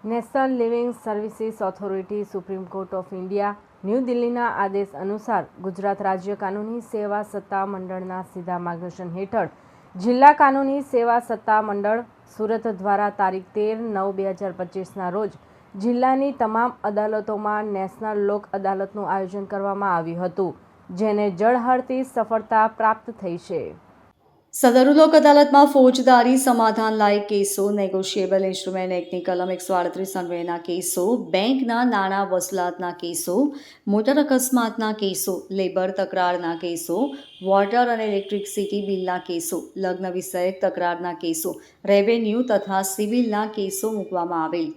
National living services authority supreme court of India new દિલ્હીના આદેશ અનુસાર ગુજરાત રાજ્ય કાનૂની સેવા સત્તા મંડળના સીધા માર્ગદર્શન હેઠળ જિલ્લા કાનૂની સેવા સત્તા મંડળ સુરત દ્વારા તારીખ 13/9/2025ના રોજ જિલ્લાની તમામ અદાલતોમાં નેશનલ લોક અદાલતનું આયોજન કરવામાં આવ્યું હતું, જેને ઝળહળતી સફળતા પ્રાપ્ત થઈ છે. સદરુ લોક અદાલતમાં ફોજદારી સમાધાન લાયક કેસો, નેગોશિયેબલ ઇન્સ્ટ્રુમેન્ટ એક્ટની કલમ 138 અન્વયના કેસો, બેંકના નાણાં વસૂલાતના કેસો, મોટર અકસ્માતના કેસો, લેબર તકરારના કેસો, વોટર અને ઇલેક્ટ્રિસિટી બિલના કેસો, લગ્ન વિષયક તકરારના કેસો, રેવન્યુ તથા સિવિલના કેસો મૂકવામાં આવેલ.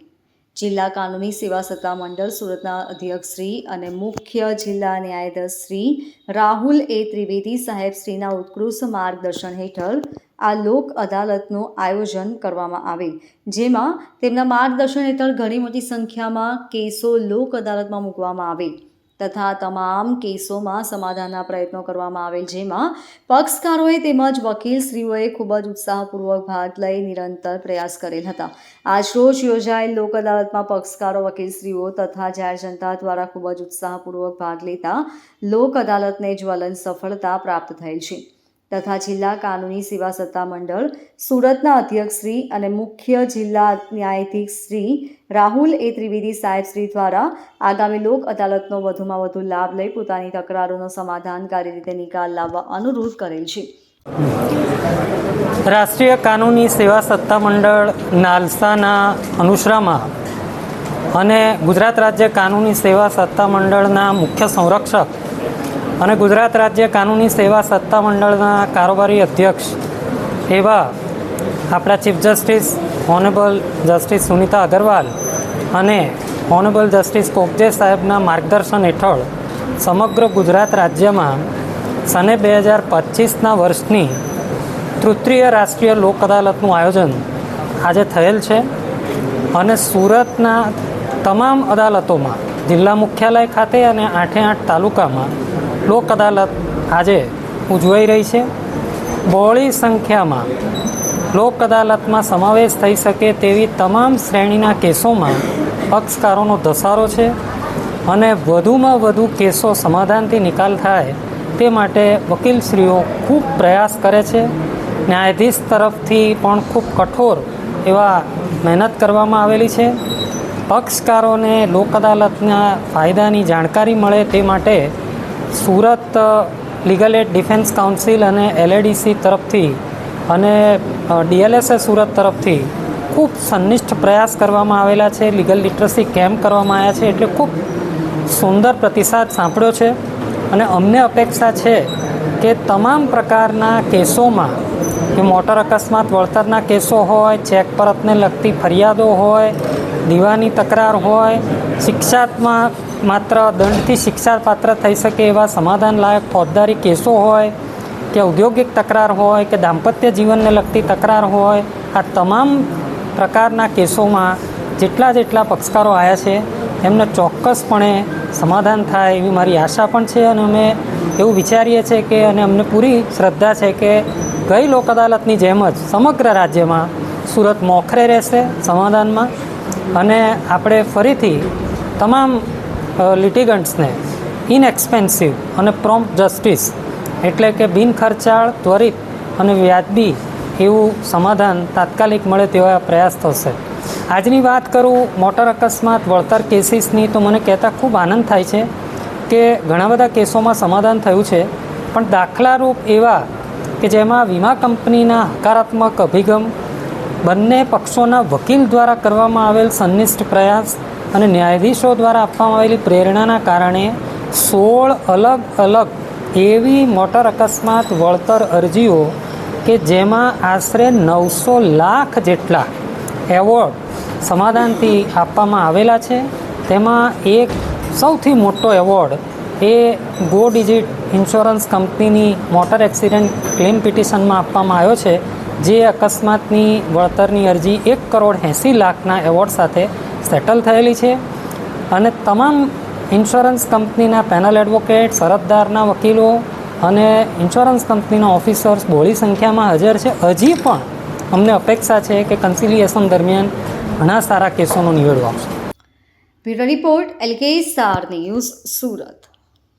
જિલ્લા કાનૂની સેવા સત્તા મંડળ સુરતના અધ્યક્ષ શ્રી અને મુખ્ય જિલ્લા ન્યાયાધીશ શ્રી રાહુલ એ ત્રિવેદી સાહેબ શ્રીના ઉત્કૃષ્ટ માર્ગદર્શન હેઠળ આ લોક અદાલતનું આયોજન કરવામાં આવેલ, જેમાં તેમના માર્ગદર્શન હેઠળ ઘણી મોટી સંખ્યામાં કેસો લોક અદાલતમાં મૂકવામાં આવેલ તથા તમામ કેસોમાં સમાધાનના પ્રયત્નો કરવામાં આવેલ, જેમાં પક્ષકારોએ તેમજ વકીલશ્રીઓએ ખૂબ જ ઉત્સાહપૂર્વક ભાગ લઈ નિરંતર પ્રયાસ કરેલ હતા. આજરોજ યોજાયેલ લોક અદાલતમાં પક્ષકારો, વકીલશ્રીઓ તથા જાહેર જનતા દ્વારા ખૂબ જ ઉત્સાહપૂર્વક ભાગ લેતા લોક અદાલતને જ્વલંત સફળતા પ્રાપ્ત થયેલ છે તથા જિલ્લા કાનૂની સેવા સત્તા મંડળ સુરતના અધ્યક્ષ શ્રી અને મુખ્ય જિલ્લા ન્યાયાધીશ શ્રી રાહુલ એ ત્રિવેદી સાહેબ શ્રી દ્વારા આગામી લોક અદાલતનો વધુમાં વધુ લાભ લઈ પોતાની તકરારોનો સમાધાનકારી રીતે નિકાલ લાવવા અનુરોધ કરેલ છે. રાષ્ટ્રીય કાનૂની સેવા સત્તા મંડળ નાલસાના અનુશ્રામાં અને ગુજરાત રાજ્ય કાનૂની સેવા સત્તા મંડળના મુખ્ય સંરક્ષક અને ગુજરાત રાજ્ય કાનૂની સેવા સત્તા મંડળના કારોબારી અધ્યક્ષ એવા આપણા chief justice honourable justice Sunita Agarwal અને ઓનરેબલ જસ્ટિસ કોકજે સાહેબના માર્ગદર્શન હેઠળ સમગ્ર ગુજરાત રાજ્યમાં સને 2025ના વર્ષની તૃતીય રાષ્ટ્રીય લોક અદાલતનું આયોજન આજે થયેલ છે અને સુરતના તમામ અદાલતોમાં જિલ્લા મુખ્યાલય ખાતે અને 8 તાલુકામાં લોક અદાલત આજે ઉજવાઈ રહી છે. બહોળી સંખ્યામાં લોક અદાલતમાં સમાવેશ થઈ શકે તેવી તમામ શ્રેણીના કેસોમાં પક્ષકારોનો ધસારો છે અને વધુમાં વધુ કેસો સમાધાનથી નિકાલ થાય તે માટે વકીલશ્રીઓ ખૂબ પ્રયાસ કરે છે. ન્યાયાધીશ તરફથી પણ ખૂબ કઠોર એવા મહેનત કરવામાં આવેલી છે. પક્ષકારોને લોક અદાલતના ફાયદાની જાણકારી મળે તે માટે Surat legal add defence council અને LADC તરફથી અને DLSA સુરત તરફથી ખૂબ સંનિષ્ઠ પ્રયાસ કરવામાં આવેલા છે. લીગલ લિટરસી કેમ્પ કરવામાં આવ્યા છે, એટલે ખૂબ સુંદર પ્રતિસાદ સાંપડ્યો છે અને અમને અપેક્ષા છે કે તમામ પ્રકારના કેસોમાં, કે મોટર અકસ્માત વળતરના કેસો હોય, ચેક પરતને લગતી ફરિયાદો હોય, દીવાની તકરાર હોય, શિક્ષાત્મક માત્ર દંડથી શિક્ષાપાત્ર થઈ શકે એવા સમાધાન લાયક ફોજદારી કેસો હોય, કે ઔદ્યોગિક તકરાર હોય, કે દાંપત્ય જીવનને લગતી તકરાર હોય, આ તમામ પ્રકારના કેસોમાં જેટલા પક્ષકારો આવ્યા છે એમને ચોક્કસપણે સમાધાન થાય એવી મારી આશા પણ છે અને અમે એવું વિચારીએ છીએ કે અને અમને પૂરી શ્રદ્ધા છે કે ગઈ લોક અદાલતની જેમ જ સમગ્ર રાજ્યમાં સુરત મોખરે રહેશે સમાધાનમાં અને આપણે ફરીથી તમામ લિટિગન્ટ્સને ઇનએક્સપેન્સિવ અને પ્રોમ્પ્ટ જસ્ટિસ એટલે કે બિન ખર્ચાળ, ત્વરિત અને વ્યાજબી એવું સમાધાન તાત્કાલિક મળે તેવા પ્રયાસ થશે. આજની વાત કરું મોટર અકસ્માત વળતર કેસીસની, તો મને કહેતા ખૂબ આનંદ થાય છે કે ઘણા બધા કેસોમાં સમાધાન થયું છે, પણ દાખલારૂપ એવા કે જેમાં વીમા કંપનીના હકારાત્મક અભિગમ, બંને પક્ષોના વકીલ દ્વારા કરવામાં આવેલ સંનિષ્ઠ પ્રયાસ અને ન્યાયાધીશો દ્વારા આપવામાં આવેલી પ્રેરણાના કારણે 16 અલગ એવી મોટર અકસ્માત વળતર અરજીઓ કે જેમાં આશરે 900 લાખ જેટલા એવોર્ડ સમાધાનથી આપવામાં આવેલા છે. તેમાં એક સૌથી મોટો એવોર્ડ એ ગો ડિજિટ ઇન્સ્યોરન્સ કંપનીની મોટર એક્સિડન્ટ ક્લેમ પિટિશનમાં આપવામાં આવ્યો છે, જે અકસ્માતની વળતરની અરજી 1,80,00,000ના એવોર્ડ સાથે સેટલ થયેલી છે અને તમામ ઇન્સ્યોરન્સ કંપનીના પેનલ એડવોકેટ, અરજદારના વકીલો અને ઇન્સ્યોરન્સ કંપનીના ઓફિસર્સ બહોળી સંખ્યામાં હાજર છે. હજી પણ અમને અપેક્ષા છે કે કન્સિલિએશન દરમિયાન ઘણા સારા કેસોનો નિવેડો આવશે. Bureau report LK star news Surat.